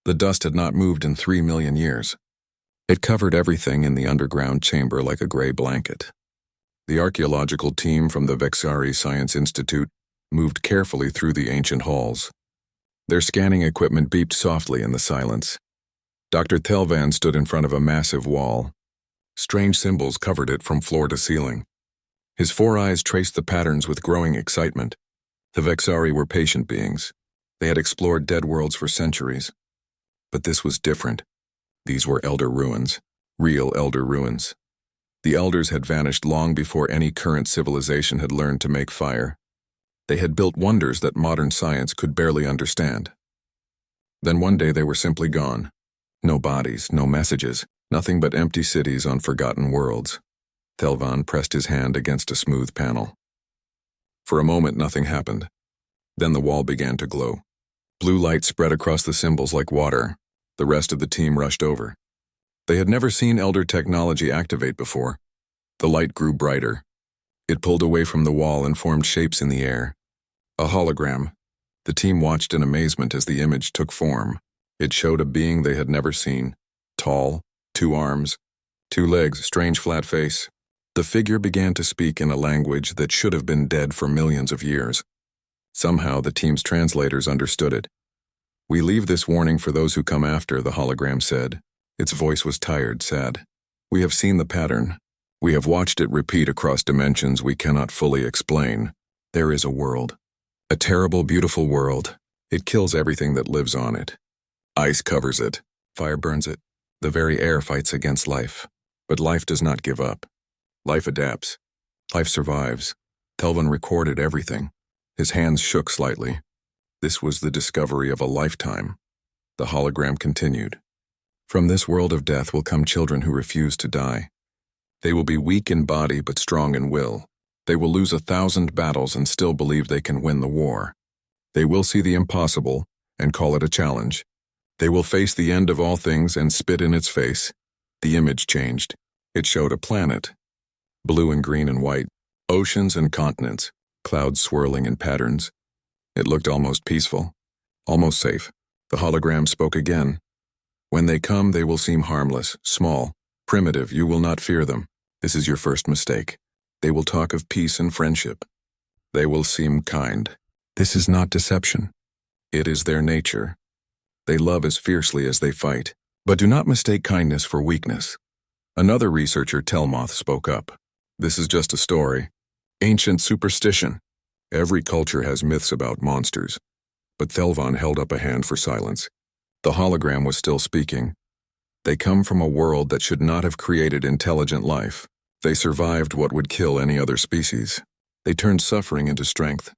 The dust had not moved in 3 million years. It covered everything in the underground chamber like a gray blanket. The archaeological team from the Vexari Science Institute moved carefully through the ancient halls. Their scanning equipment beeped softly in the silence. Dr. Thelvan stood in front of a massive wall. Strange symbols covered it from floor to ceiling. His 4 eyes traced the patterns with growing excitement. The Vexari were patient beings. They had explored dead worlds for centuries. But this was different. These were elder ruins, real elder ruins. The elders had vanished long before any current civilization had learned to make fire. They had built wonders that modern science could barely understand. Then one day they were simply gone. No bodies, no messages, nothing but empty cities on forgotten worlds. Thelvan pressed his hand against a smooth panel. For a moment nothing happened. Then the wall began to glow. Blue light spread across the symbols like water. The rest of the team rushed over. They had never seen elder technology activate before. The light grew brighter. It pulled away from the wall and formed shapes in the air. A hologram. The team watched in amazement as the image took form. It showed a being they had never seen. Tall, 2 arms, 2 legs, strange flat face. The figure began to speak in a language that should have been dead for millions of years. Somehow the team's translators understood it. "We leave this warning for those who come after," the hologram said. Its voice was tired, sad. "We have seen the pattern. We have watched it repeat across dimensions we cannot fully explain. There is a world. A terrible, beautiful world. It kills everything that lives on it. Ice covers it. Fire burns it. The very air fights against life. But life does not give up. Life adapts. Life survives." Thelvan recorded everything. His hands shook slightly. This was the discovery of a lifetime. The hologram continued. "From this world of death will come children who refuse to die. They will be weak in body but strong in will. They will lose 1,000 battles and still believe they can win the war. They will see the impossible and call it a challenge. They will face the end of all things and spit in its face." The image changed. It showed a planet. Blue and green and white. Oceans and continents. Clouds swirling in patterns. It looked almost peaceful. Almost safe. The hologram spoke again. "When they come, they will seem harmless, small, primitive. You will not fear them. This is your first mistake. They will talk of peace and friendship. They will seem kind. This is not deception. It is their nature. They love as fiercely as they fight. But do not mistake kindness for weakness." Another researcher, Telmoth, spoke up. "This is just a story. Ancient superstition. Every culture has myths about monsters." But Thelvan held up a hand for silence. The hologram was still speaking. "They come from a world that should not have created intelligent life. They survived what would kill any other species. They turned suffering into strength,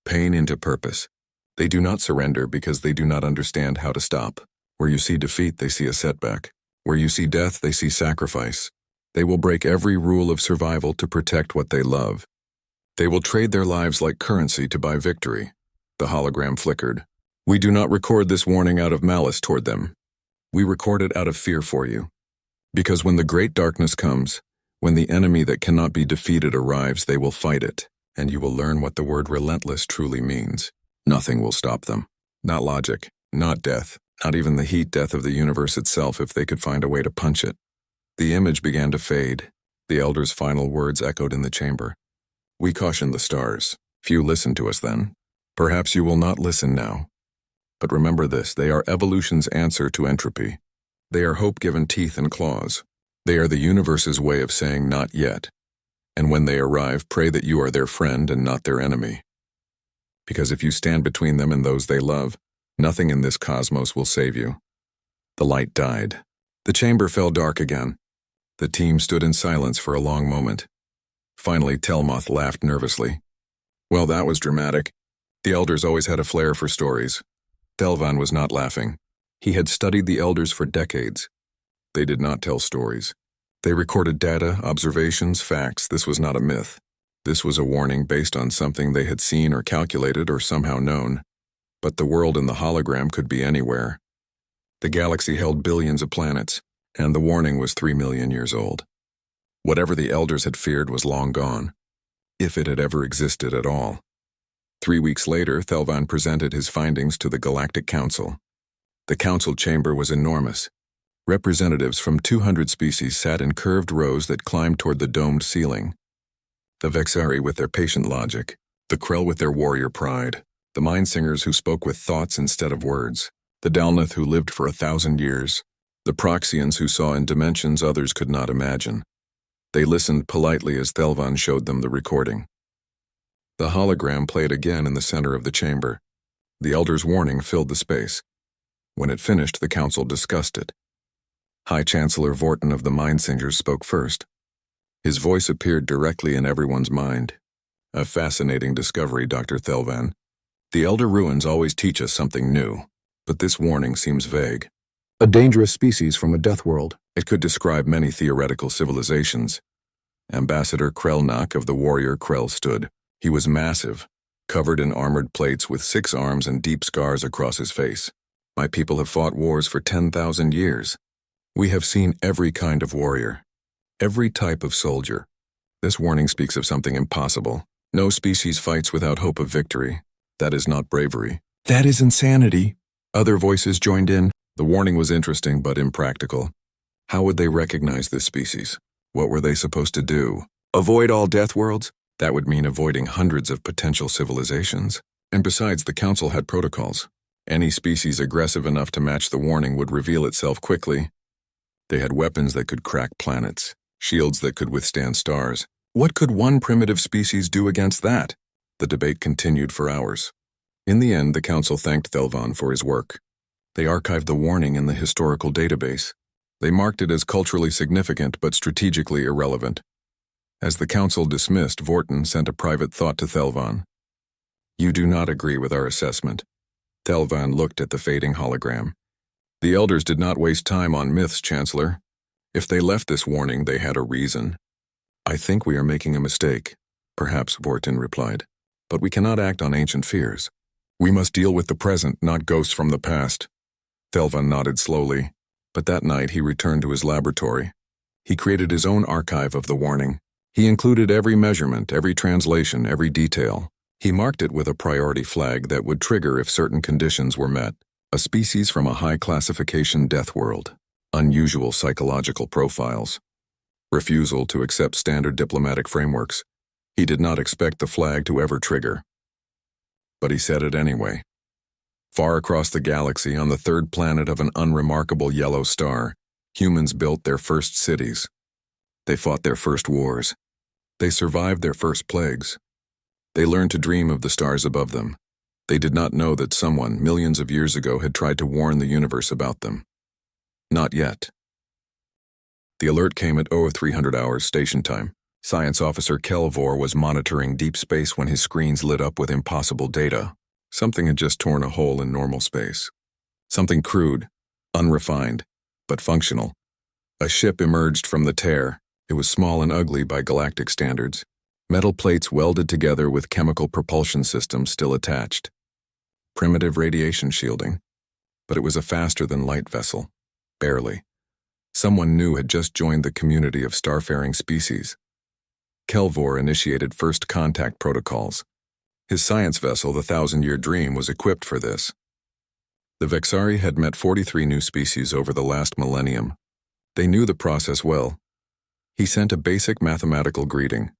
pain into purpose. They do not surrender because they do not understand how to stop. Where you see defeat, they see a setback. Where you see death, they see sacrifice. They will break every rule of survival to protect what they love. They will trade their lives like currency to buy victory." The hologram flickered. "We do not record this warning out of malice toward them. We record it out of fear for you. Because when the great darkness comes, when the enemy that cannot be defeated arrives, they will fight it, and you will learn what the word relentless truly means. Nothing will stop them. Not logic, not death, not even the heat death of the universe itself if they could find a way to punch it." The image began to fade. The elder's final words echoed in the chamber. "We caution the stars. Few listen to us then. Perhaps you will not listen now. But remember this, they are evolution's answer to entropy. They are hope given teeth and claws. They are the universe's way of saying not yet. And when they arrive, pray that you are their friend and not their enemy. Because if you stand between them and those they love, nothing in this cosmos will save you." The light died. The chamber fell dark again. The team stood in silence for a long moment. Finally, Telmoth laughed nervously. "Well, that was dramatic. The elders always had a flair for stories." Thelvan was not laughing. He had studied the elders for decades. They did not tell stories. They recorded data, observations, facts. This was not a myth. This was a warning based on something they had seen or calculated or somehow known. But the world in the hologram could be anywhere. The galaxy held billions of planets, and the warning was 3 million years old. Whatever the elders had feared was long gone, if it had ever existed at all. 3 weeks later, Thelvan presented his findings to the Galactic Council. The council chamber was enormous. Representatives from 200 species sat in curved rows that climbed toward the domed ceiling. The Vexari with their patient logic, the Krell with their warrior pride, the Mindsingers who spoke with thoughts instead of words, the Dalnath who lived for 1,000 years, the Proxians who saw in dimensions others could not imagine. They listened politely as Thelvan showed them the recording. The hologram played again in the center of the chamber. The Elder's warning filled the space. When it finished, the council discussed it. High Chancellor Vorton of the Mindsingers spoke first. His voice appeared directly in everyone's mind. A fascinating discovery, Dr. Thelvan. The Elder Ruins always teach us something new, but this warning seems vague. A dangerous species from a death world. It could describe many theoretical civilizations. Ambassador Krellnock of the warrior Krell stood. He was massive, covered in armored plates with 6 arms and deep scars across his face. My people have fought wars for 10,000 years. We have seen every kind of warrior, every type of soldier. This warning speaks of something impossible. No species fights without hope of victory. That is not bravery. That is insanity. Other voices joined in. The warning was interesting but impractical. How would they recognize this species? What were they supposed to do? Avoid all death worlds? That would mean avoiding hundreds of potential civilizations. And besides, the council had protocols. Any species aggressive enough to match the warning would reveal itself quickly. They had weapons that could crack planets, shields that could withstand stars. What could one primitive species do against that? The debate continued for hours. In the end, the council thanked Thelvan for his work. They archived the warning in the historical database. They marked it as culturally significant but strategically irrelevant. As the council dismissed, Vorton sent a private thought to Thelvan. You do not agree with our assessment. Thelvan looked at the fading hologram. The elders did not waste time on myths, Chancellor. If they left this warning, they had a reason. I think we are making a mistake, perhaps, Vorton replied. But we cannot act on ancient fears. We must deal with the present, not ghosts from the past. Thelvan nodded slowly, but that night he returned to his laboratory. He created his own archive of the warning. He included every measurement, every translation, every detail. He marked it with a priority flag that would trigger if certain conditions were met. A species from a high classification death world. Unusual psychological profiles. Refusal to accept standard diplomatic frameworks. He did not expect the flag to ever trigger. But he said it anyway. Far across the galaxy, on the 3rd planet of an unremarkable yellow star, humans built their first cities. They fought their first wars. They survived their first plagues. They learned to dream of the stars above them. They did not know that someone, millions of years ago, had tried to warn the universe about them. Not yet. The alert came at 0300 hours station time. Science Officer Kelvor was monitoring deep space when his screens lit up with impossible data. Something had just torn a hole in normal space. Something crude, unrefined, but functional. A ship emerged from the tear. It was small and ugly by galactic standards. Metal plates welded together with chemical propulsion systems still attached. Primitive radiation shielding. But it was a faster-than-light vessel. Barely. Someone new had just joined the community of starfaring species. Kelvor initiated first contact protocols. His science vessel, the 1,000-Year Dream, was equipped for this. The Vexari had met 43 new species over the last millennium. They knew the process well. He sent a basic mathematical greeting.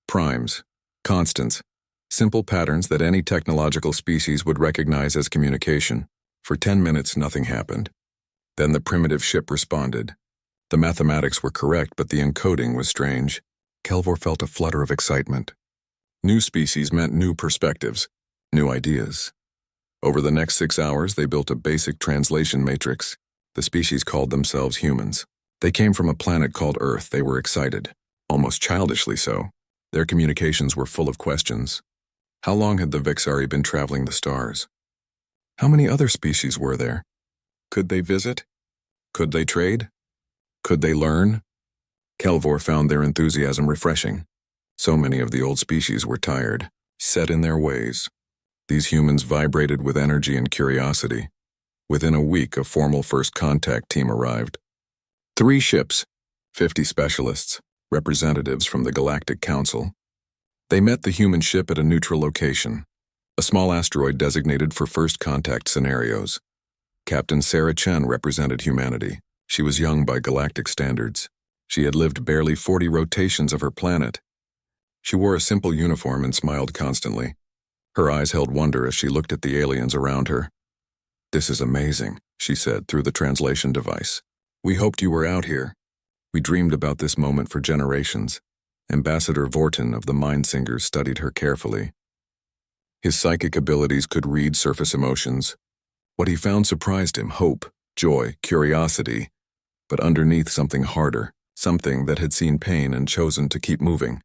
Primes, constants, simple patterns that any technological species would recognize as communication. For 10 minutes, nothing happened. Then the primitive ship responded. The mathematics were correct, but the encoding was strange. Kelvor felt a flutter of excitement. New species meant new perspectives, new ideas. Over the next 6 hours, they built a basic translation matrix. The species called themselves humans. They came from a planet called Earth. They were excited, almost childishly so. Their communications were full of questions. How long had the Vexari been traveling the stars? How many other species were there? Could they visit? Could they trade? Could they learn? Kelvor found their enthusiasm refreshing. So many of the old species were tired, set in their ways. These humans vibrated with energy and curiosity. Within a week, a formal first contact team arrived. 3 ships, 50 specialists, representatives from the Galactic Council. They met the human ship at a neutral location, a small asteroid designated for first contact scenarios. Captain Sarah Chen represented humanity. She was young by galactic standards. She had lived barely 40 rotations of her planet. She wore a simple uniform and smiled constantly. Her eyes held wonder as she looked at the aliens around her. "This is amazing," she said through the translation device. "We hoped you were out here. We dreamed about this moment for generations." Ambassador Vorton of the Mindsingers studied her carefully. His psychic abilities could read surface emotions. What he found surprised him: hope, joy, curiosity, but underneath something harder, something that had seen pain and chosen to keep moving.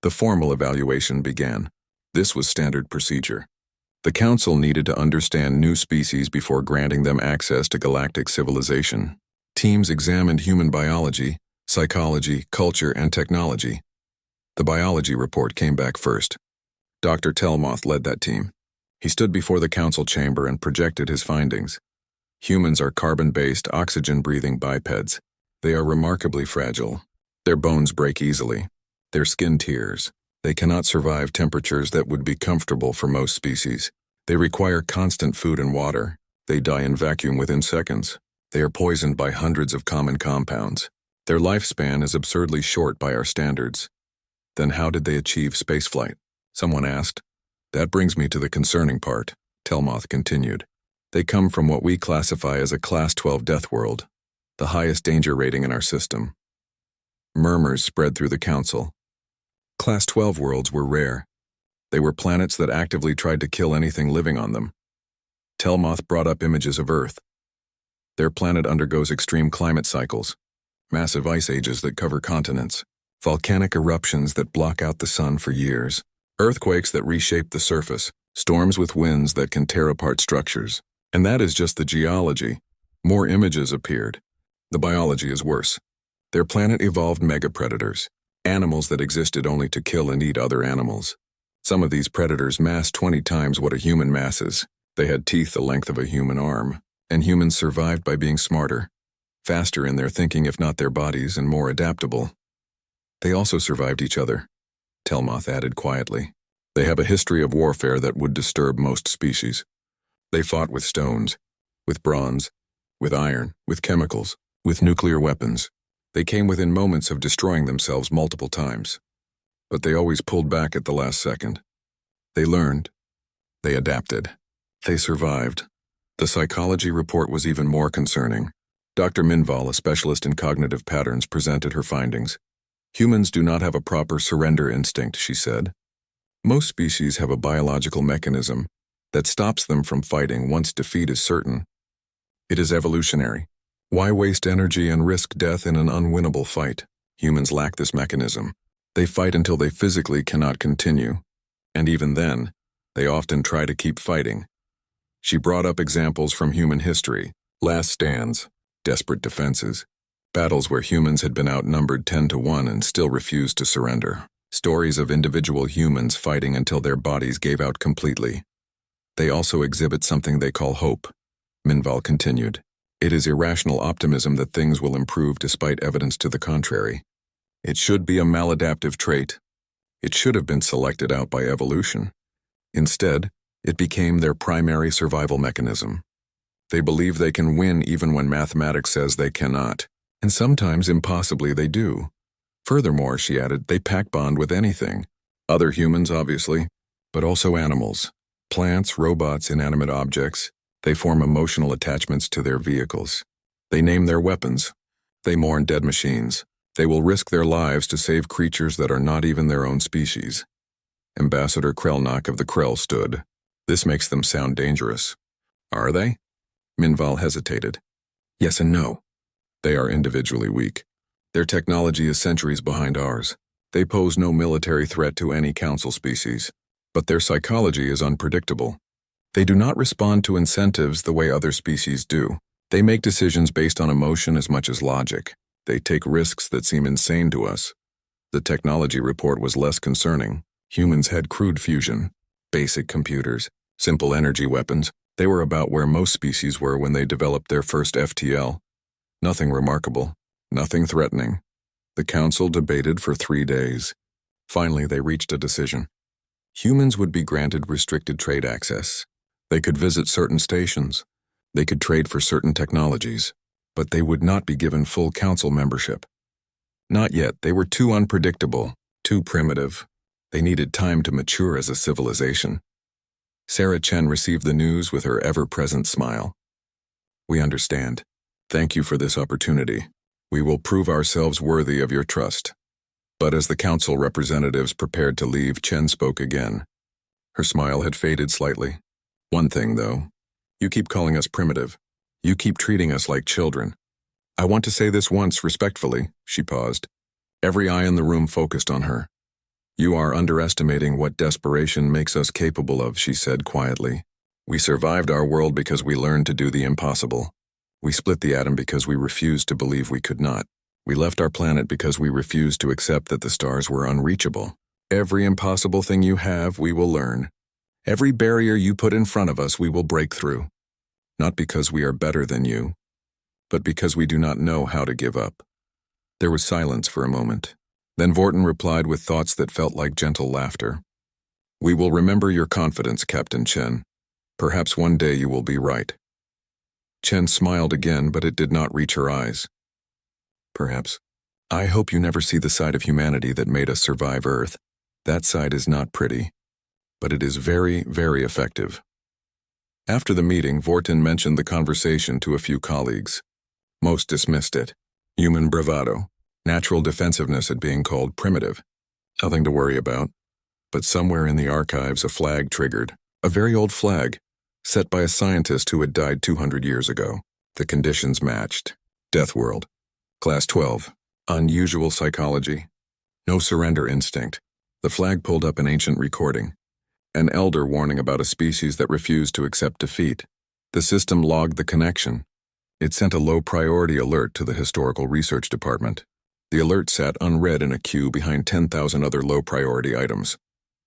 The formal evaluation began. This was standard procedure. The Council needed to understand new species before granting them access to galactic civilization. Teams examined human biology, psychology, culture, and technology. The biology report came back first. Dr. Telmoth led that team. He stood before the council chamber and projected his findings. Humans are carbon-based, oxygen-breathing bipeds. They are remarkably fragile. Their bones break easily. Their skin tears. They cannot survive temperatures that would be comfortable for most species. They require constant food and water. They die in vacuum within seconds. They are poisoned by hundreds of common compounds. Their lifespan is absurdly short by our standards. Then how did they achieve spaceflight? Someone asked. That brings me to the concerning part, Telmoth continued. They come from what we classify as a Class 12 death world, the highest danger rating in our system. Murmurs spread through the council. Class 12 worlds were rare. They were planets that actively tried to kill anything living on them. Telmoth brought up images of Earth. Their planet undergoes extreme climate cycles, massive ice ages that cover continents, volcanic eruptions that block out the sun for years, earthquakes that reshape the surface, storms with winds that can tear apart structures. And that is just the geology. More images appeared. The biology is worse. Their planet evolved megapredators, animals that existed only to kill and eat other animals. Some of these predators massed 20 times what a human masses. They had teeth the length of a human arm, and humans survived by being smarter, faster in their thinking if not their bodies, and more adaptable. They also survived each other, Telmoth added quietly. They have a history of warfare that would disturb most species. They fought with stones, with bronze, with iron, with chemicals, with nuclear weapons. They came within moments of destroying themselves multiple times. But they always pulled back at the last second. They learned. They adapted. They survived. The psychology report was even more concerning. Dr. Minval, a specialist in cognitive patterns, presented her findings. Humans do not have a proper surrender instinct, she said. Most species have a biological mechanism that stops them from fighting once defeat is certain. It is evolutionary. Why waste energy and risk death in an unwinnable fight? Humans lack this mechanism. They fight until they physically cannot continue. And even then, they often try to keep fighting. She brought up examples from human history, last stands, desperate defenses, battles where humans had been outnumbered 10-1 and still refused to surrender. Stories of individual humans fighting until their bodies gave out completely. They also exhibit something they call hope, Minval continued. It is irrational optimism that things will improve despite evidence to the contrary. It should be a maladaptive trait. It should have been selected out by evolution. Instead, it became their primary survival mechanism. They believe they can win even when mathematics says they cannot, and sometimes impossibly they do. Furthermore, she added, they pack bond with anything. Other humans, obviously, but also animals. Plants, robots, inanimate objects. They form emotional attachments to their vehicles. They name their weapons. They mourn dead machines. They will risk their lives to save creatures that are not even their own species. Ambassador Krelnak of the Krell stood. This makes them sound dangerous. Are they? Minval hesitated. Yes and no. They are individually weak. Their technology is centuries behind ours. They pose no military threat to any council species. But their psychology is unpredictable. They do not respond to incentives the way other species do. They make decisions based on emotion as much as logic. They take risks that seem insane to us. The technology report was less concerning. Humans had crude fusion, basic computers, simple energy weapons. They were about where most species were when they developed their first FTL. Nothing remarkable, nothing threatening. The council debated for 3 days. Finally, they reached a decision. Humans would be granted restricted trade access. They could visit certain stations, They could trade for certain technologies, but they would not be given full council membership. Not yet. They were too unpredictable, too primitive. They needed time to mature as a civilization. Sarah Chen received the news with her ever-present smile. We understand. Thank you for this opportunity. We will prove ourselves worthy of your trust. But as the council representatives prepared to leave, Chen spoke again. Her smile had faded slightly. One thing, though. You keep calling us primitive. You keep treating us like children. I want to say this once, respectfully. She paused. Every eye in the room focused on her. You are underestimating what desperation makes us capable of, she said quietly. We survived our world because we learned to do the impossible. We split the atom because we refused to believe we could not. We left our planet because we refused to accept that the stars were unreachable. Every impossible thing you have, we will learn. Every barrier you put in front of us, we will break through. Not because we are better than you, but because we do not know how to give up. There was silence for a moment. Then Vorton replied with thoughts that felt like gentle laughter. We will remember your confidence, Captain Chen. Perhaps one day you will be right. Chen smiled again, but it did not reach her eyes. Perhaps. I hope you never see the side of humanity that made us survive Earth. That side is not pretty, but it is very, very effective. After the meeting, Vorton mentioned the conversation to a few colleagues. Most dismissed it. Human bravado. Natural defensiveness at being called primitive. Nothing to worry about. But somewhere in the archives a flag triggered. A very old flag, set by a scientist who had died 200 years ago. The conditions matched. Death world. Class 12. Unusual psychology. No surrender instinct. The flag pulled up an ancient recording. An elder warning about a species that refused to accept defeat. The system logged the connection. It sent a low-priority alert to the Historical Research Department. The alert sat unread in a queue behind 10,000 other low-priority items.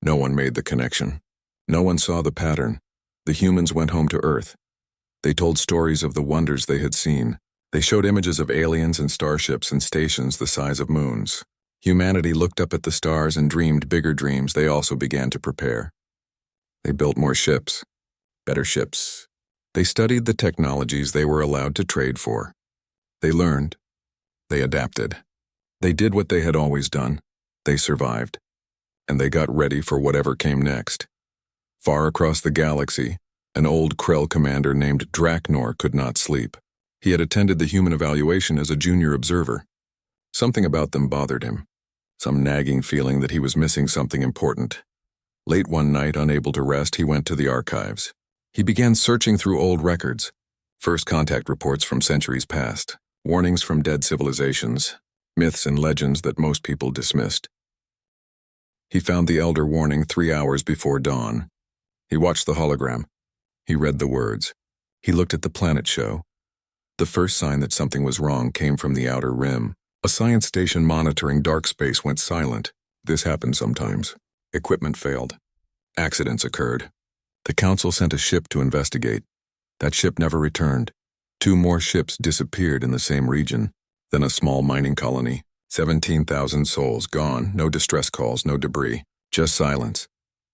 No one made the connection. No one saw the pattern. The humans went home to Earth. They told stories of the wonders they had seen. They showed images of aliens and starships and stations the size of moons. Humanity looked up at the stars and dreamed bigger dreams. They also began to prepare. They built more ships. Better ships. They studied the technologies they were allowed to trade for. They learned. They adapted. They did what they had always done. They survived. And they got ready for whatever came next. Far across the galaxy, an old Krell commander named Draknor could not sleep. He had attended the human evaluation as a junior observer. Something about them bothered him. Some nagging feeling that he was missing something important. Late one night, unable to rest, he went to the archives. He began searching through old records. First contact reports from centuries past. Warnings from dead civilizations. Myths and legends that most people dismissed. He found the elder warning 3 hours before dawn. He watched the hologram. He read the words. He looked at the planet show. The first sign that something was wrong came from the outer rim. A science station monitoring dark space went silent. This happened sometimes. Equipment failed. Accidents occurred. The council sent a ship to investigate. That ship never returned. 2 more ships disappeared in the same region. Then a small mining colony. 17,000 souls gone, no distress calls, no debris, just silence.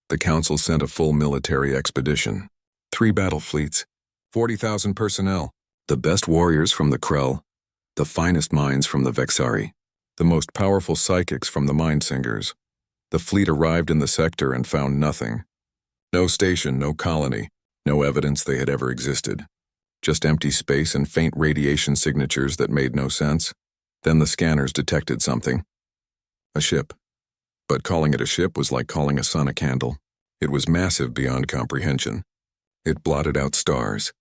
The council sent a full military expedition. 3 battle fleets, 40,000 personnel, the best warriors from the Krell, the finest minds from the Vexari, the most powerful psychics from the Mindsingers. The fleet arrived in the sector and found nothing. No station, no colony, no evidence they had ever existed. Just empty space and faint radiation signatures that made no sense. Then the scanners detected something. A ship. But calling it a ship was like calling a sun a candle. It was massive beyond comprehension. It blotted out stars.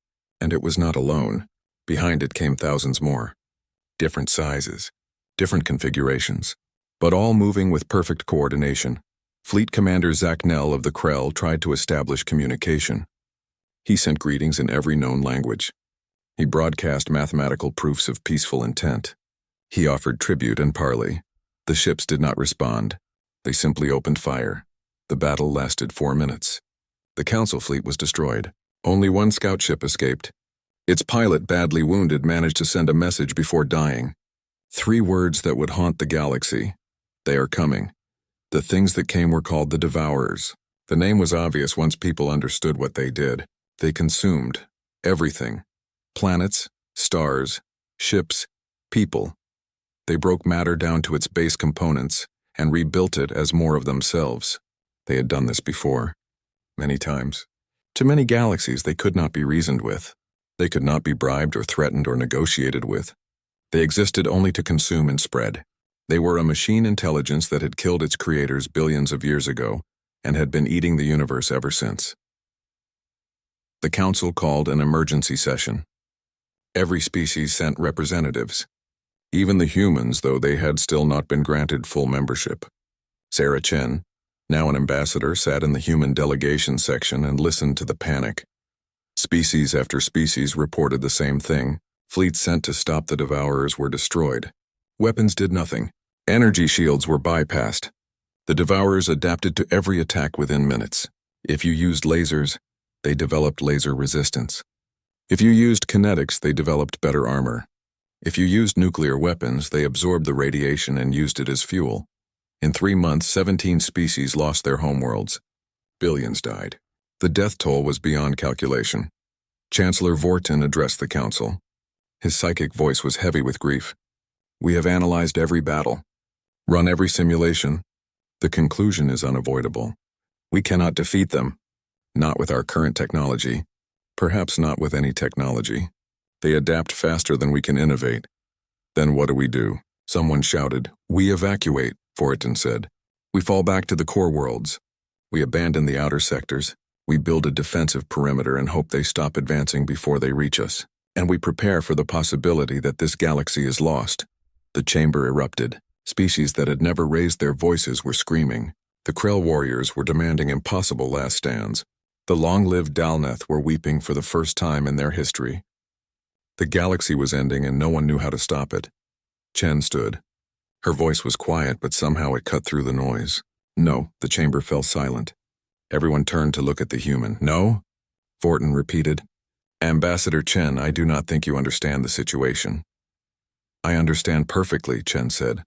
And it was not alone. Behind it came thousands more. Different sizes. Different configurations. But all moving with perfect coordination. Fleet Commander Zachnel of the Krell tried to establish communication. He sent greetings in every known language. He broadcast mathematical proofs of peaceful intent. He offered tribute and parley. The ships did not respond. They simply opened fire. The battle lasted 4 minutes. The council fleet was destroyed. Only 1 scout ship escaped. Its pilot, badly wounded, managed to send a message before dying. 3 words that would haunt the galaxy. They are coming. The things that came were called the Devourers. The name was obvious once people understood what they did. They consumed everything, Planets, stars, ships, people. They broke matter down to its base components and rebuilt it as more of themselves. They had done this before, many times. To many galaxies they could not be reasoned with. They could not be bribed or threatened or negotiated with. They existed only to consume and spread. They were a machine intelligence that had killed its creators billions of years ago and had been eating the universe ever since. The Council called an emergency session. Every species sent representatives. Even the humans, though they had still not been granted full membership. Sarah Chen, now an ambassador, sat in the human delegation section and listened to the panic. Species after species reported the same thing. Fleets sent to stop the Devourers were destroyed. Weapons did nothing. Energy shields were bypassed. The Devourers adapted to every attack within minutes. If you used lasers, they developed laser resistance. If you used kinetics, they developed better armor. If you used nuclear weapons, they absorbed the radiation and used it as fuel. In 3 months, 17 species lost their homeworlds. Billions died. The death toll was beyond calculation. Chancellor Vortin addressed the council. His psychic voice was heavy with grief. We have analyzed every battle, run every simulation. The conclusion is unavoidable. We cannot defeat them. Not with our current technology. Perhaps not with any technology. They adapt faster than we can innovate. Then what do? Someone shouted. We evacuate, Vortin said. We fall back to the core worlds. We abandon the outer sectors. We build a defensive perimeter and hope they stop advancing before they reach us. And we prepare for the possibility that this galaxy is lost. The chamber erupted. Species that had never raised their voices were screaming. The Krell warriors were demanding impossible last stands. The long-lived Dalneth were weeping for the first time in their history. The galaxy was ending and no one knew how to stop it. Chen stood. Her voice was quiet, but somehow it cut through the noise. No, the chamber fell silent. Everyone turned to look at the human. No? Vortin repeated. Ambassador Chen, I do not think you understand the situation. I understand perfectly, Chen said.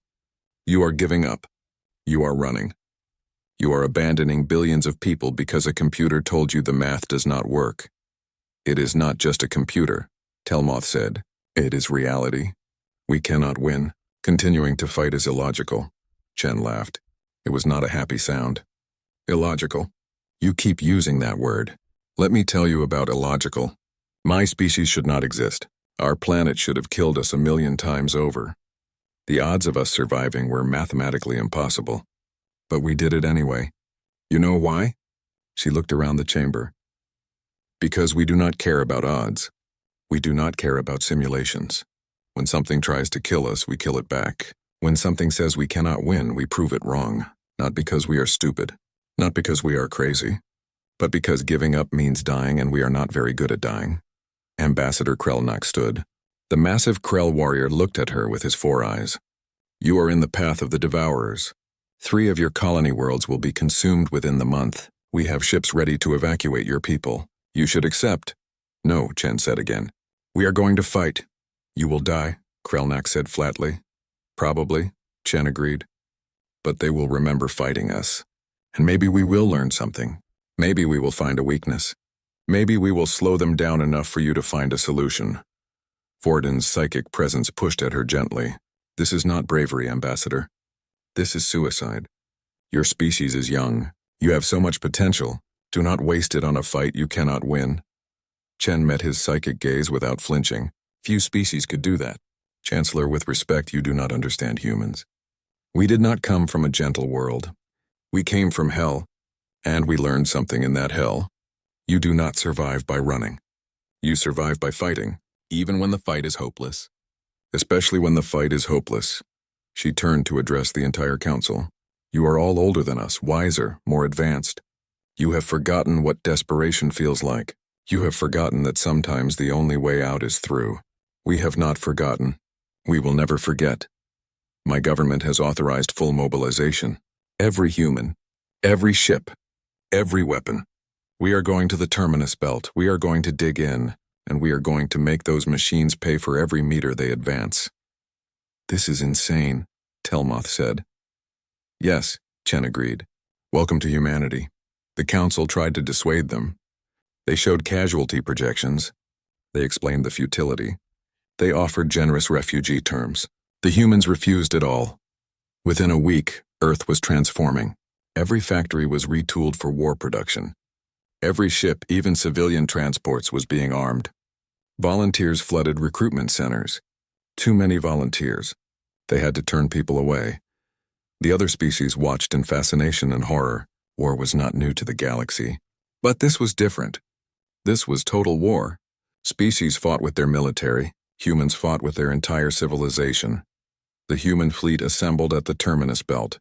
You are giving up. You are running. You are abandoning billions of people because a computer told you the math does not work. It is not just a computer, Telmoth said. It is reality. We cannot win. Continuing to fight is illogical. Chen laughed. It was not a happy sound. Illogical. You keep using that word. Let me tell you about illogical. My species should not exist. Our planet should have killed us 1,000,000 times over. The odds of us surviving were mathematically impossible. But we did it anyway. You know why? She looked around the chamber. Because we do not care about odds. We do not care about simulations. When something tries to kill us, we kill it back. When something says we cannot win, we prove it wrong. Not because we are stupid. Not because we are crazy. But because giving up means dying and we are not very good at dying. Ambassador Krellnak stood. The massive Krell warrior looked at her with his 4 eyes. You are in the path of the Devourers. 3 of your colony worlds will be consumed within the month. We have ships ready to evacuate your people. You should accept. No, Chen said again. We are going to fight. You will die, Krellnak said flatly. Probably, Chen agreed. But they will remember fighting us. And maybe we will learn something. Maybe we will find a weakness. Maybe we will slow them down enough for you to find a solution. Vortin's psychic presence pushed at her gently. This is not bravery, Ambassador. This is suicide. Your species is young. You have so much potential. Do not waste it on a fight you cannot win. Chen met his psychic gaze without flinching. Few species could do that. Chancellor, with respect, you do not understand humans. We did not come from a gentle world. We came from hell, and we learned something in that hell. You do not survive by running. You survive by fighting, even when the fight is hopeless. Especially when the fight is hopeless. She turned to address the entire council. You are all older than us, wiser, more advanced. You have forgotten what desperation feels like. You have forgotten that sometimes the only way out is through. We have not forgotten. We will never forget. My government has authorized full mobilization. Every human, every ship, every weapon. We are going to the terminus belt. We are going to dig in, and we are going to make those machines pay for every meter they advance. This is insane, Telmoth said. Yes, Chen agreed. Welcome to humanity. The council tried to dissuade them. They showed casualty projections. They explained the futility. They offered generous refugee terms. The humans refused it all. Within a week, Earth was transforming. Every factory was retooled for war production. Every ship, even civilian transports, was being armed. Volunteers flooded recruitment centers. Too many volunteers. They had to turn people away. The other species watched in fascination and horror. War was not new to the galaxy. But this was different. This was total war. Species fought with their military. Humans fought with their entire civilization. The human fleet assembled at the terminus belt.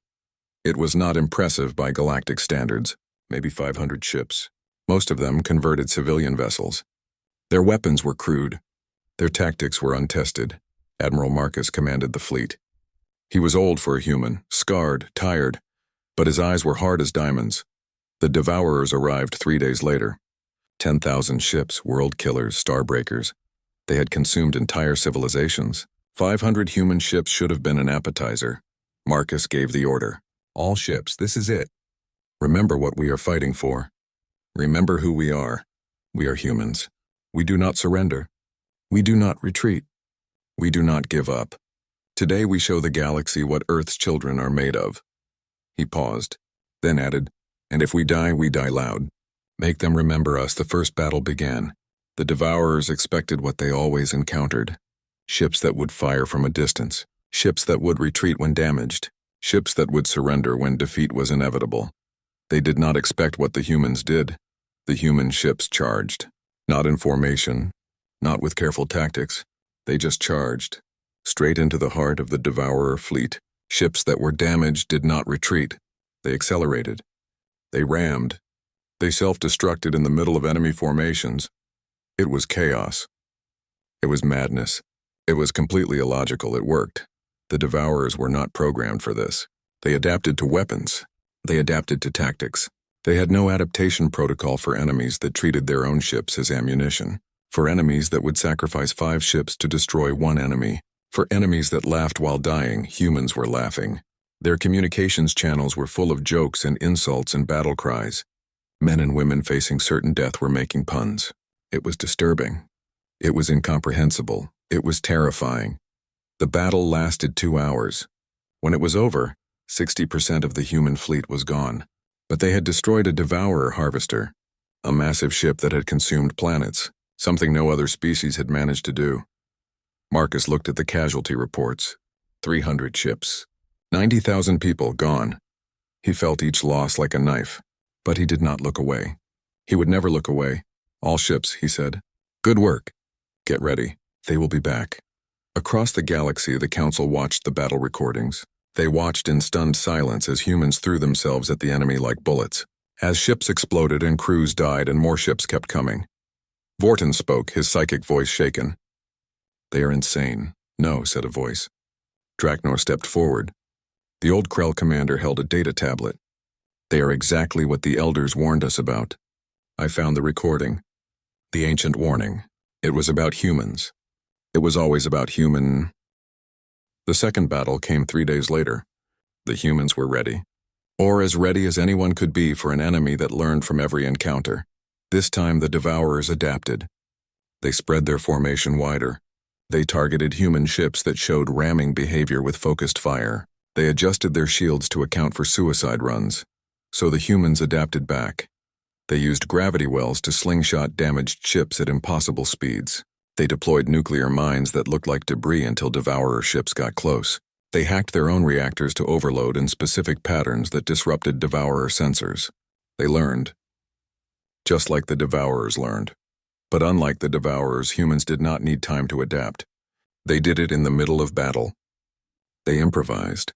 It was not impressive by galactic standards, maybe 500 ships. Most of them converted civilian vessels. Their weapons were crude. Their tactics were untested. Admiral Marcus commanded the fleet. He was old for a human, scarred, tired, but his eyes were hard as diamonds. The Devourers arrived 3 days later. 10,000 ships, world killers, starbreakers. They had consumed entire civilizations. 500 human ships should have been an appetizer. Marcus gave the order. All ships, this is it. Remember what we are fighting for. Remember who we are. We are humans. We do not surrender. We do not retreat. We do not give up. Today we show the galaxy what Earth's children are made of. He paused, then added, and if we die loud. Make them remember us. The first battle began. The Devourers expected what they always encountered. Ships that would fire from a distance. Ships that would retreat when damaged. Ships that would surrender when defeat was inevitable. They did not expect what the humans did. The human ships charged. Not in formation, not with careful tactics. They just charged. Straight into the heart of the Devourer fleet. Ships that were damaged did not retreat. They accelerated. They rammed. They self-destructed in the middle of enemy formations. It was chaos. It was madness. It was completely illogical. It worked. The Devourers were not programmed for this. They adapted to weapons. They adapted to tactics. They had no adaptation protocol for enemies that treated their own ships as ammunition. For enemies that would sacrifice 5 ships to destroy 1 enemy. For enemies that laughed while dying, humans were laughing. Their communications channels were full of jokes and insults and battle cries. Men and women facing certain death were making puns. It was disturbing. It was incomprehensible. It was terrifying. The battle lasted 2 hours. When it was over, 60% of the human fleet was gone. But they had destroyed a Devourer harvester, a massive ship that had consumed planets, something no other species had managed to do. Marcus looked at the casualty reports. 300 ships. 90,000 people gone. He felt each loss like a knife, but he did not look away. He would never look away. All ships, he said. Good work. Get ready. They will be back. Across the galaxy, the Council watched the battle recordings. They watched in stunned silence as humans threw themselves at the enemy like bullets. As ships exploded and crews died and more ships kept coming. Vorton spoke, his psychic voice shaken. They are insane. No, said a voice. Draknor stepped forward. The old Krell commander held a data tablet. They are exactly what the elders warned us about. I found the recording. The ancient warning. It was about humans. It was always about human. The second battle came 3 days later. The humans were ready. Or as ready as anyone could be for an enemy that learned from every encounter. This time the Devourers adapted. They spread their formation wider. They targeted human ships that showed ramming behavior with focused fire. They adjusted their shields to account for suicide runs. So the humans adapted back. They used gravity wells to slingshot damaged ships at impossible speeds. They deployed nuclear mines that looked like debris until Devourer ships got close. They hacked their own reactors to overload in specific patterns that disrupted Devourer sensors. They learned. Just like the Devourers learned. But unlike the Devourers, humans did not need time to adapt. They did it in the middle of battle. They improvised.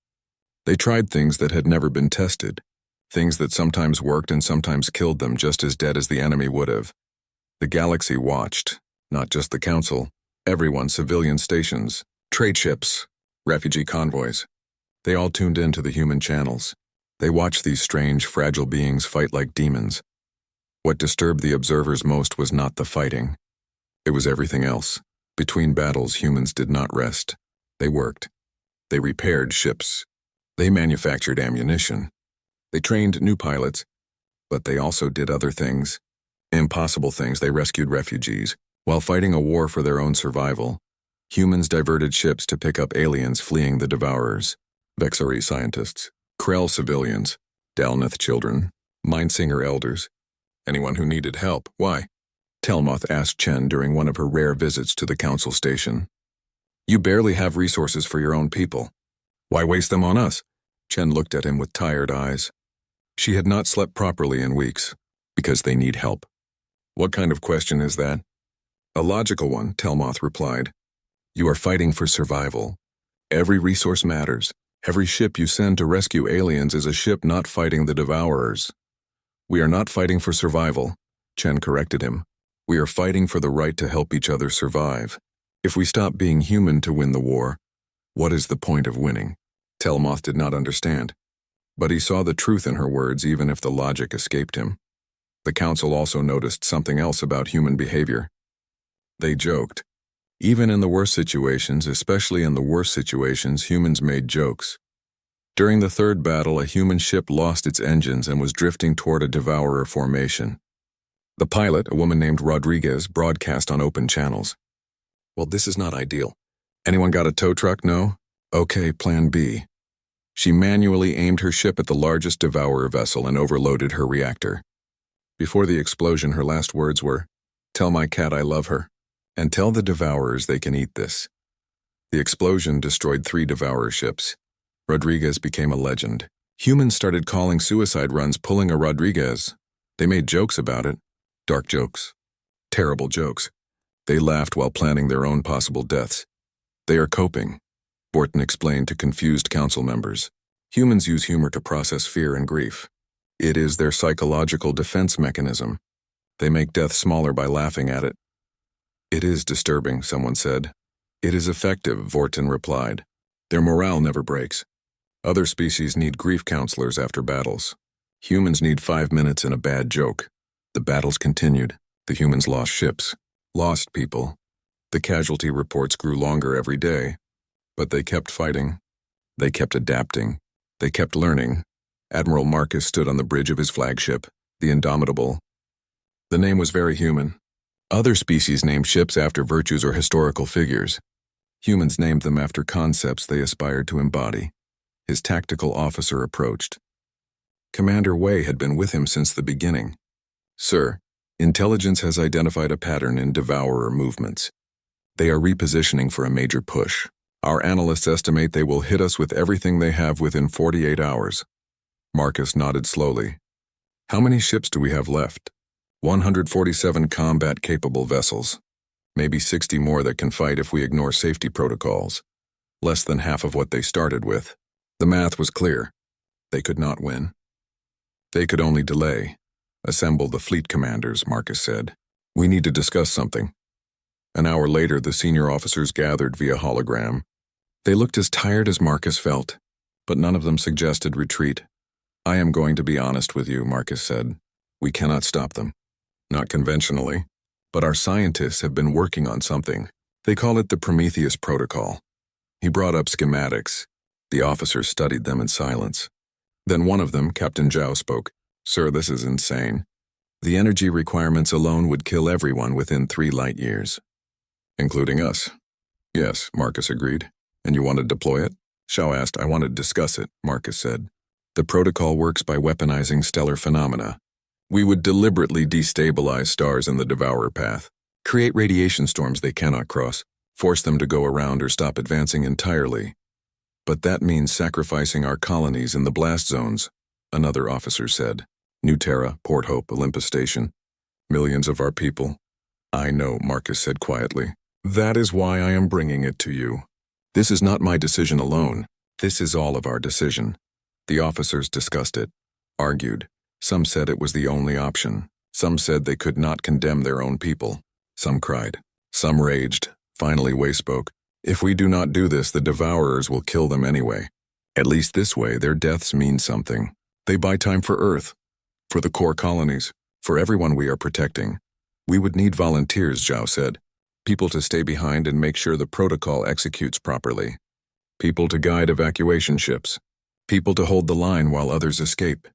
They tried things that had never been tested. Things that sometimes worked and sometimes killed them just as dead as the enemy would have. The galaxy watched. Not just the Council. Everyone, civilian stations, trade ships, refugee convoys. They all tuned in to the human channels. They watched these strange, fragile beings fight like demons. What disturbed the observers most was not the fighting. It was everything else. Between battles, humans did not rest. They worked. They repaired ships. They manufactured ammunition. They trained new pilots. But they also did other things. Impossible things. They rescued refugees. While fighting a war for their own survival, humans diverted ships to pick up aliens fleeing the Devourers, Vexari scientists, Krell civilians, Dalneth children, Mindsinger elders, anyone who needed help. Why? Telmoth asked Chen during one of her rare visits to the council station. You barely have resources for your own people. Why waste them on us? Chen looked at him with tired eyes. She had not slept properly in weeks, because they need help. What kind of question is that? A logical one, Telmoth replied. You are fighting for survival. Every resource matters. Every ship you send to rescue aliens is a ship not fighting the Devourers. We are not fighting for survival, Chen corrected him. We are fighting for the right to help each other survive. If we stop being human to win the war, what is the point of winning? Telmoth did not understand, but he saw the truth in her words even if the logic escaped him. The council also noticed something else about human behavior. They joked. Even in the worst situations, especially in the worst situations, humans made jokes. During the third battle, a human ship lost its engines and was drifting toward a Devourer formation. The pilot, a woman named Rodriguez, broadcast on open channels. Well, this is not ideal. Anyone got a tow truck? No? Okay, plan B. She manually aimed her ship at the largest Devourer vessel and overloaded her reactor. Before the explosion, her last words were, "Tell my cat I love her, and tell the Devourers they can eat this." The explosion destroyed 3 Devourer ships. Rodriguez became a legend. Humans started calling suicide runs pulling a Rodriguez. They made jokes about it. Dark jokes. Terrible jokes. They laughed while planning their own possible deaths. They are coping, Borton explained to confused council members. Humans use humor to process fear and grief. It is their psychological defense mechanism. They make death smaller by laughing at it. It is disturbing, someone said. It is effective, Vorton replied. Their morale never breaks. Other species need grief counselors after battles. Humans need 5 minutes and a bad joke. The battles continued. The humans lost ships, lost people. The casualty reports grew longer every day. But they kept fighting. They kept adapting. They kept learning. Admiral Marcus stood on the bridge of his flagship, the Indomitable. The name was very human. Other species named ships after virtues or historical figures. Humans named them after concepts they aspired to embody. His tactical officer approached. Commander Wei had been with him since the beginning. Sir, intelligence has identified a pattern in Devourer movements. They are repositioning for a major push. Our analysts estimate they will hit us with everything they have within 48 hours. Marcus nodded slowly. How many ships do we have left? 147 combat-capable vessels. Maybe 60 more that can fight if we ignore safety protocols. Less than half of what they started with. The math was clear. They could not win. They could only delay. Assemble the fleet commanders, Marcus said. We need to discuss something. An hour later, the senior officers gathered via hologram. They looked as tired as Marcus felt, but none of them suggested retreat. I am going to be honest with you, Marcus said. We cannot stop them. Not conventionally. But our scientists have been working on something. They call it the Prometheus Protocol. He brought up schematics. The officers studied them in silence. Then one of them, Captain Zhao, spoke. Sir, this is insane. The energy requirements alone would kill everyone within 3 light years. Including us. Yes, Marcus agreed. And you want to deploy it? Zhao asked. I want to discuss it, Marcus said. The protocol works by weaponizing stellar phenomena. We would deliberately destabilize stars in the Devourer path, create radiation storms they cannot cross, force them to go around or stop advancing entirely. But that means sacrificing our colonies in the blast zones, another officer said. New Terra, Port Hope, Olympus Station. Millions of our people. I know, Marcus said quietly. That is why I am bringing it to you. This is not my decision alone. This is all of our decision. The officers discussed it, argued. Some said it was the only option. Some said they could not condemn their own people. Some cried. Some raged. Finally, Wei spoke. If we do not do this, the Devourers will kill them anyway. At least this way, their deaths mean something. They buy time for Earth, for the core colonies, for everyone we are protecting. We would need volunteers, Zhao said. People to stay behind and make sure the protocol executes properly. People to guide evacuation ships. People to hold the line while others escape.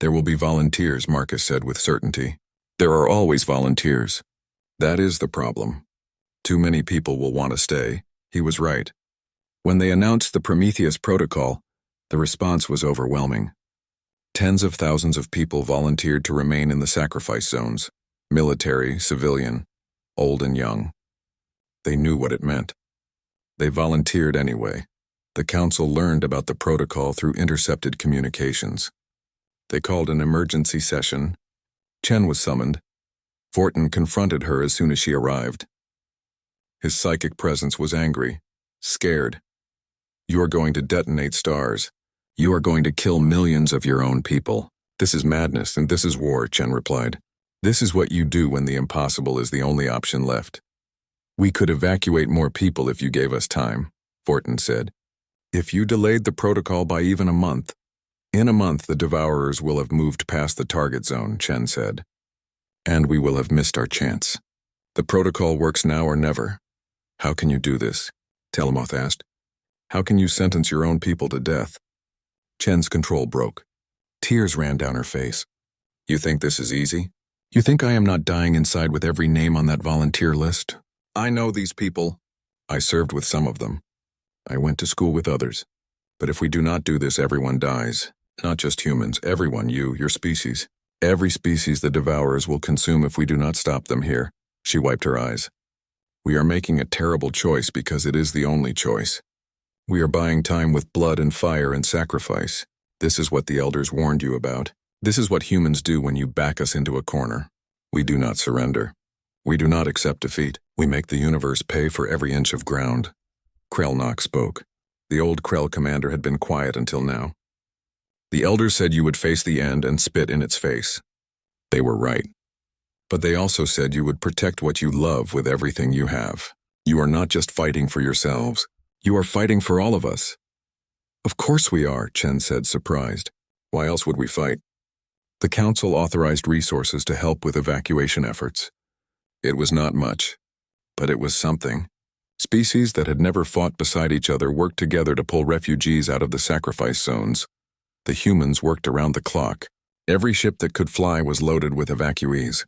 There will be volunteers, Marcus said with certainty. There are always volunteers. That is the problem. Too many people will want to stay. He was right. When they announced the Prometheus Protocol, the response was overwhelming. Tens of thousands of people volunteered to remain in the sacrifice zones, military, civilian, old and young. They knew what it meant. They volunteered anyway. The council learned about the protocol through intercepted communications. They called an emergency session. Chen was summoned. Fortin confronted her as soon as she arrived. His psychic presence was angry, scared. You are going to detonate stars. You are going to kill millions of your own people. This is madness and this is war, Chen replied. This is what you do when the impossible is the only option left. We could evacuate more people if you gave us time, Fortin said. If you delayed the protocol by even a month, in a month the Devourers will have moved past the target zone, Chen said. And we will have missed our chance. The protocol works now or never. How can you do this? Telemoth asked. How can you sentence your own people to death? Chen's control broke. Tears ran down her face. You think this is easy? You think I am not dying inside with every name on that volunteer list? I know these people. I served with some of them. I went to school with others. But if we do not do this, everyone dies. Not just humans, everyone, you, your species. Every species the Devourers will consume if we do not stop them here. She wiped her eyes. We are making a terrible choice because it is the only choice. We are buying time with blood and fire and sacrifice. This is what the elders warned you about. This is what humans do when you back us into a corner. We do not surrender. We do not accept defeat. We make the universe pay for every inch of ground. Krellnock spoke. The old Krell commander had been quiet until now. The elders said you would face the end and spit in its face. They were right. But they also said you would protect what you love with everything you have. You are not just fighting for yourselves. You are fighting for all of us. Of course we are, Chen said, surprised. Why else would we fight? The council authorized resources to help with evacuation efforts. It was not much, but it was something. Species that had never fought beside each other worked together to pull refugees out of the sacrifice zones. The humans worked around the clock. Every ship that could fly was loaded with evacuees.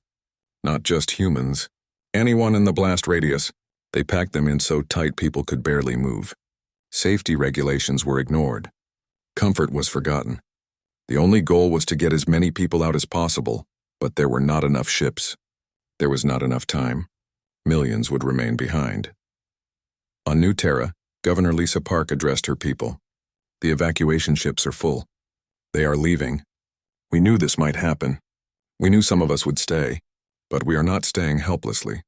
Not just humans. Anyone in the blast radius. They packed them in so tight people could barely move. Safety regulations were ignored. Comfort was forgotten. The only goal was to get as many people out as possible, but there were not enough ships. There was not enough time. Millions would remain behind. On New Terra, Governor Lisa Park addressed her people. The evacuation ships are full. They are leaving. We knew this might happen. We knew some of us would stay, but we are not staying helplessly.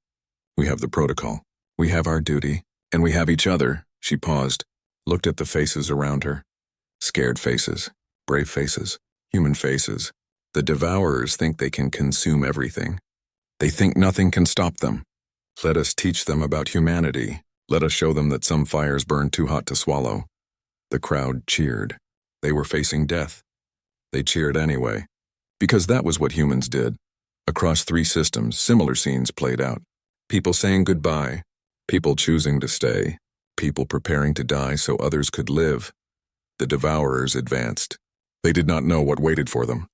We have the protocol. We have our duty, and we have each other. She paused, looked at the faces around her. Scared faces, brave faces, human faces. The Devourers think they can consume everything. They think nothing can stop them. Let us teach them about humanity. Let us show them that some fires burn too hot to swallow. The crowd cheered. They were facing death. They cheered anyway, because that was what humans did. Across 3 systems, similar scenes played out. People saying goodbye, people choosing to stay, people preparing to die so others could live. The Devourers advanced. They did not know what waited for them.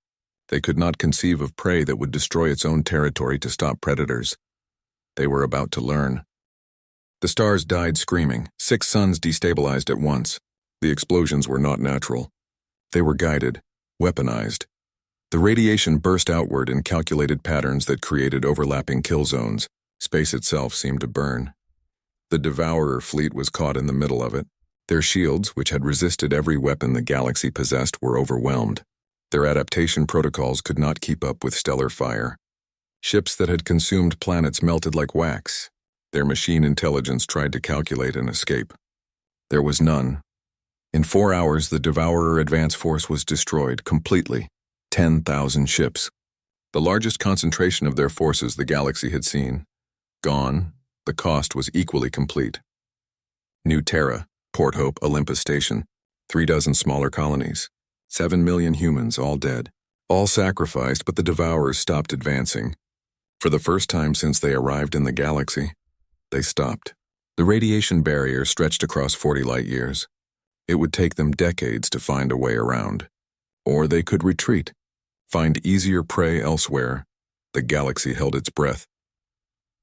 They could not conceive of prey that would destroy its own territory to stop predators. They were about to learn. The stars died screaming, 6 suns destabilized at once. The explosions were not natural. They were guided, weaponized. The radiation burst outward in calculated patterns that created overlapping kill zones. Space itself seemed to burn. The Devourer fleet was caught in the middle of it. Their shields, which had resisted every weapon the galaxy possessed, were overwhelmed. Their adaptation protocols could not keep up with stellar fire. Ships that had consumed planets melted like wax. Their machine intelligence tried to calculate an escape. There was none. In 4 hours, the Devourer advance force was destroyed completely. 10,000 ships. The largest concentration of their forces the galaxy had seen. Gone, the cost was equally complete. New Terra, Port Hope, Olympus Station, 3 dozen smaller colonies. 7 million humans, all dead. All sacrificed, but the Devourers stopped advancing. For the first time since they arrived in the galaxy, they stopped. The radiation barrier stretched across 40 light years. It would take them decades to find a way around. Or they could retreat, find easier prey elsewhere. The galaxy held its breath.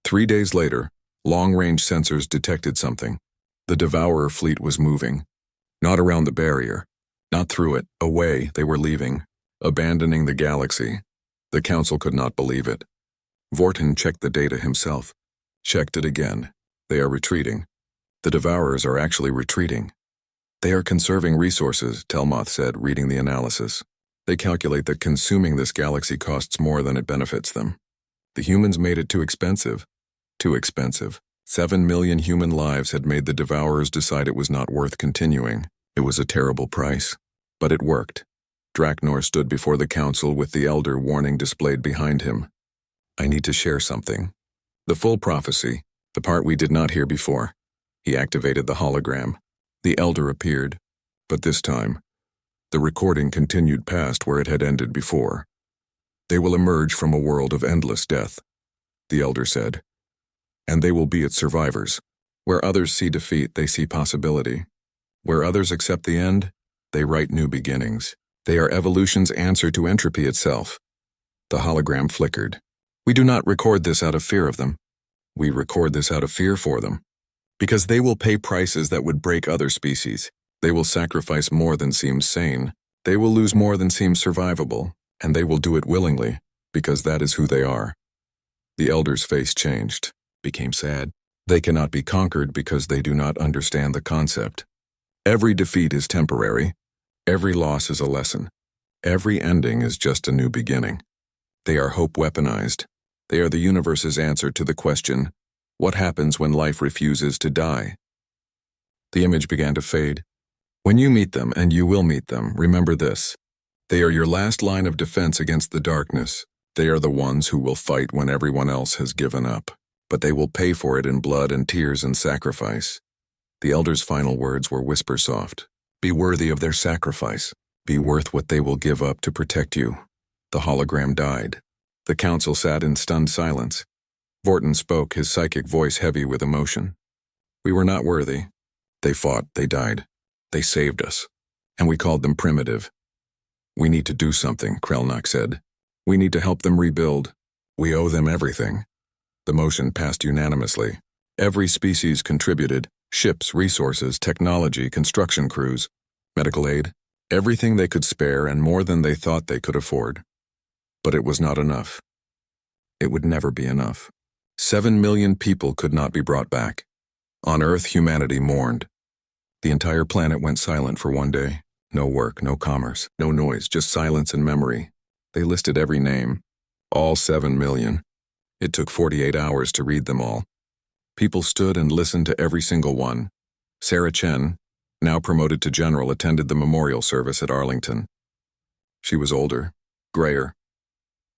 3 days later, long-range sensors detected something. The Devourer fleet was moving. Not around the barrier. Not through it. Away, they were leaving. Abandoning the galaxy. The Council could not believe it. Vortin checked the data himself. Checked it again. They are retreating. The Devourers are actually retreating. They are conserving resources, Telmoth said, reading the analysis. They calculate that consuming this galaxy costs more than it benefits them. The humans made it too expensive. Too expensive. 7 million human lives had made the Devourers decide it was not worth continuing. It was a terrible price. But it worked. Draknor stood before the Council with the Elder warning displayed behind him. I need to share something. The full prophecy, the part we did not hear before. He activated the hologram. The Elder appeared, but this time, the recording continued past where it had ended before. They will emerge from a world of endless death, the Elder said. And they will be its survivors. Where others see defeat, they see possibility. Where others accept the end, they write new beginnings. They are evolution's answer to entropy itself. The hologram flickered. We do not record this out of fear of them. We record this out of fear for them. Because they will pay prices that would break other species. They will sacrifice more than seems sane. They will lose more than seems survivable. And they will do it willingly, because that is who they are. The Elder's face changed, became sad. They cannot be conquered because they do not understand the concept. Every defeat is temporary. Every loss is a lesson. Every ending is just a new beginning. They are hope weaponized. They are the universe's answer to the question, what happens when life refuses to die? The image began to fade. When you meet them, and you will meet them, remember this. They are your last line of defense against the darkness. They are the ones who will fight when everyone else has given up. But they will pay for it in blood and tears and sacrifice. The Elder's final words were whisper-soft. Be worthy of their sacrifice. Be worth what they will give up to protect you. The hologram died. The Council sat in stunned silence. Vortin spoke, his psychic voice heavy with emotion. We were not worthy. They fought, they died. They saved us. And we called them primitive. We need to do something, Krelnak said. We need to help them rebuild. We owe them everything. The motion passed unanimously. Every species contributed. Ships, resources, technology, construction crews, medical aid, everything they could spare and more than they thought they could afford. But it was not enough. It would never be enough. 7 million people could not be brought back. On Earth, humanity mourned. The entire planet went silent for one day. No work, no commerce, no noise, just silence and memory. They listed every name. All 7 million. It took 48 hours to read them all. People stood and listened to every single one. Sarah Chen, now promoted to general, attended the memorial service at Arlington. She was older, grayer.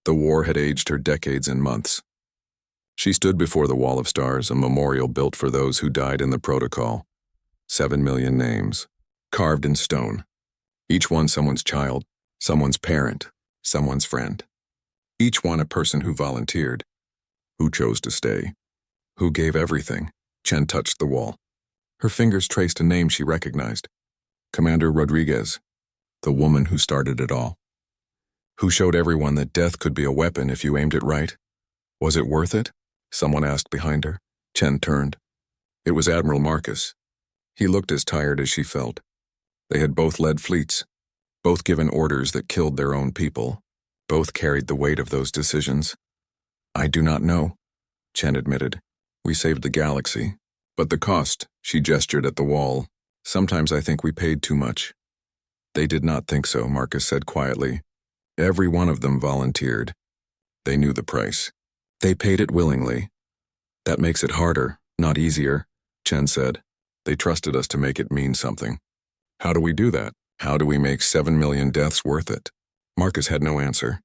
The war had aged her decades and months. She stood before the Wall of Stars, a memorial built for those who died in the protocol. 7 million names, carved in stone. Each one someone's child, someone's parent, someone's friend. Each one a person who volunteered, who chose to stay. Who gave everything? Chen touched the wall. Her fingers traced a name she recognized. Commander Rodriguez, the woman who started it all. Who showed everyone that death could be a weapon if you aimed it right. Was it worth it? Someone asked behind her. Chen turned. It was Admiral Marcus. He looked as tired as she felt. They had both led fleets, both given orders that killed their own people, both carried the weight of those decisions. I do not know, Chen admitted. We saved the galaxy. But the cost, she gestured at the wall. Sometimes I think we paid too much. They did not think so, Marcus said quietly. Every one of them volunteered. They knew the price. They paid it willingly. That makes it harder, not easier, Chen said. They trusted us to make it mean something. How do we do that? How do we make 7 million deaths worth it? Marcus had no answer.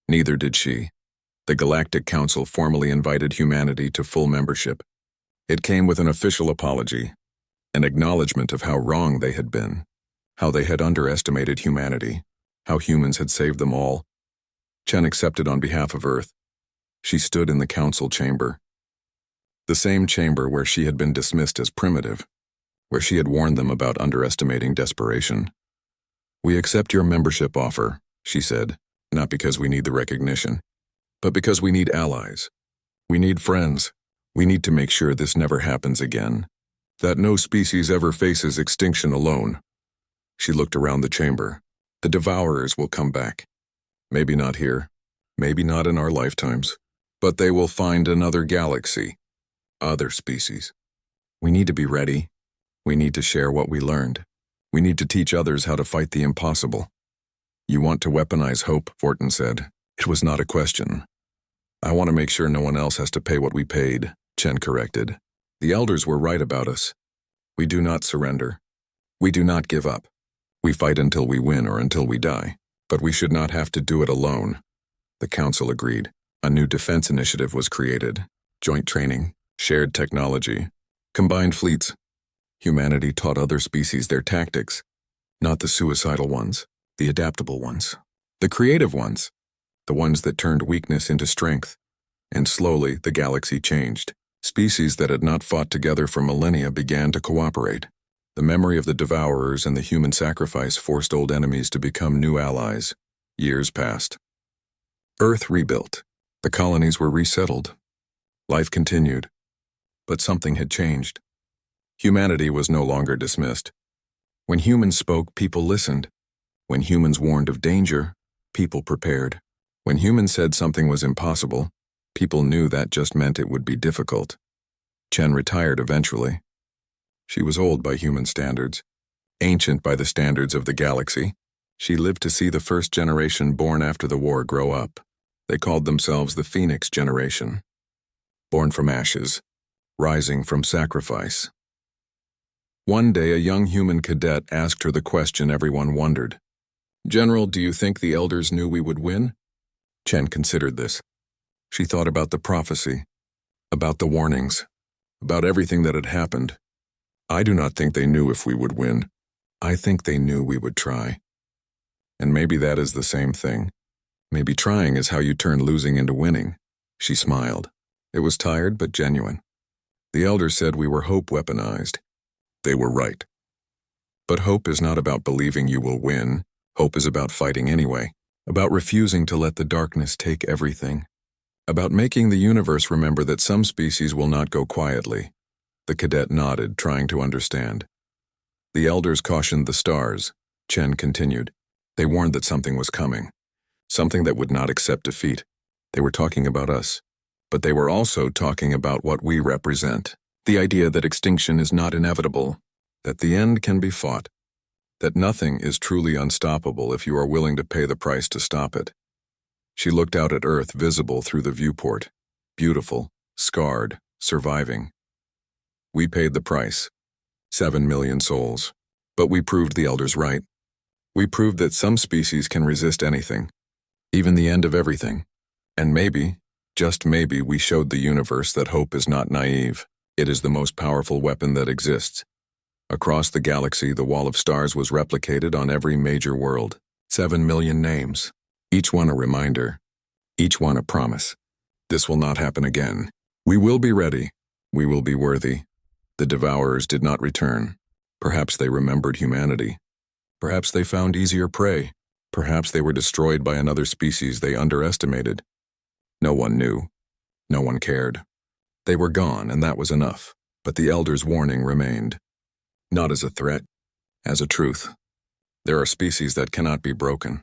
Neither did she. The Galactic Council formally invited humanity to full membership. It came with an official apology, an acknowledgement of how wrong they had been, how they had underestimated humanity, how humans had saved them all. Chen accepted on behalf of Earth. She stood in the council chamber. The same chamber where she had been dismissed as primitive, where she had warned them about underestimating desperation. We accept your membership offer, she said, not because we need the recognition, but because we need allies. We need friends, We need to make sure this never happens again. That no species ever faces extinction alone. She looked around the chamber. The devourers will come back. Maybe not here. Maybe not in our lifetimes. But they will find another galaxy. Other species. We need to be ready. We need to share what we learned. We need to teach others how to fight the impossible. You want to weaponize hope, Fortin said. It was not a question. I want to make sure no one else has to pay what we paid, Chen corrected. The elders were right about us. We do not surrender. We do not give up. We fight until we win or until we die. But we should not have to do it alone. The council agreed. A new defense initiative was created. Joint training, shared technology, combined fleets. Humanity taught other species their tactics. Not the suicidal ones, the adaptable ones, the creative ones, the ones that turned weakness into strength. And slowly, the galaxy changed. Species that had not fought together for millennia began to cooperate. The memory of the devourers and the human sacrifice forced old enemies to become new allies. Years passed. Earth rebuilt. The colonies were resettled. Life continued. But something had changed. Humanity was no longer dismissed. When humans spoke, people listened. When humans warned of danger, people prepared. When humans said something was impossible, people knew that just meant it would be difficult. Chen retired eventually. She was old by human standards, ancient by the standards of the galaxy. She lived to see the first generation born after the war grow up. They called themselves the Phoenix generation. Born from ashes, rising from sacrifice. One day, a young human cadet asked her the question everyone wondered. General, do you think the elders knew we would win? Chen considered this. She thought about the prophecy, about the warnings, about everything that had happened. I do not think they knew if we would win. I think they knew we would try. And maybe that is the same thing. Maybe trying is how you turn losing into winning. She smiled. It was tired but genuine. The elders said we were hope weaponized. They were right. But hope is not about believing you will win. Hope is about fighting anyway, about refusing to let the darkness take everything, about making the universe remember that some species will not go quietly. The cadet nodded, trying to understand. The elders cautioned the stars. Chen continued. They warned that something was coming, something that would not accept defeat. They were talking about us, but they were also talking about what we represent. The idea that extinction is not inevitable, that the end can be fought, that nothing is truly unstoppable if you are willing to pay the price to stop it. She looked out at Earth, visible through the viewport, beautiful, scarred, surviving. We paid the price, 7 million souls, but we proved the elders right. We proved that some species can resist anything, even the end of everything. And maybe, just maybe, we showed the universe that hope is not naive. It is the most powerful weapon that exists. Across the galaxy, the wall of stars was replicated on every major world. 7 million names, each one a reminder, each one a promise. This will not happen again. We will be ready. We will be worthy. The devourers did not return. Perhaps they remembered humanity. Perhaps they found easier prey. Perhaps they were destroyed by another species they underestimated. No one knew. No one cared. They were gone, and that was enough. But the elders' warning remained. Not as a threat, as a truth. There are species that cannot be broken,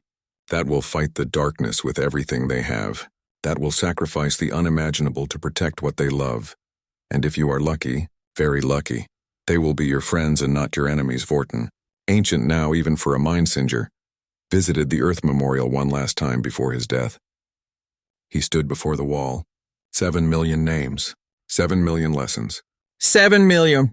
that will fight the darkness with everything they have, that will sacrifice the unimaginable to protect what they love. And if you are lucky, very lucky, they will be your friends and not your enemies. Vorten, ancient now even for a mind-singer, visited the Earth Memorial one last time before his death. He stood before the wall. 7 million names, 7 million lessons. 7 million!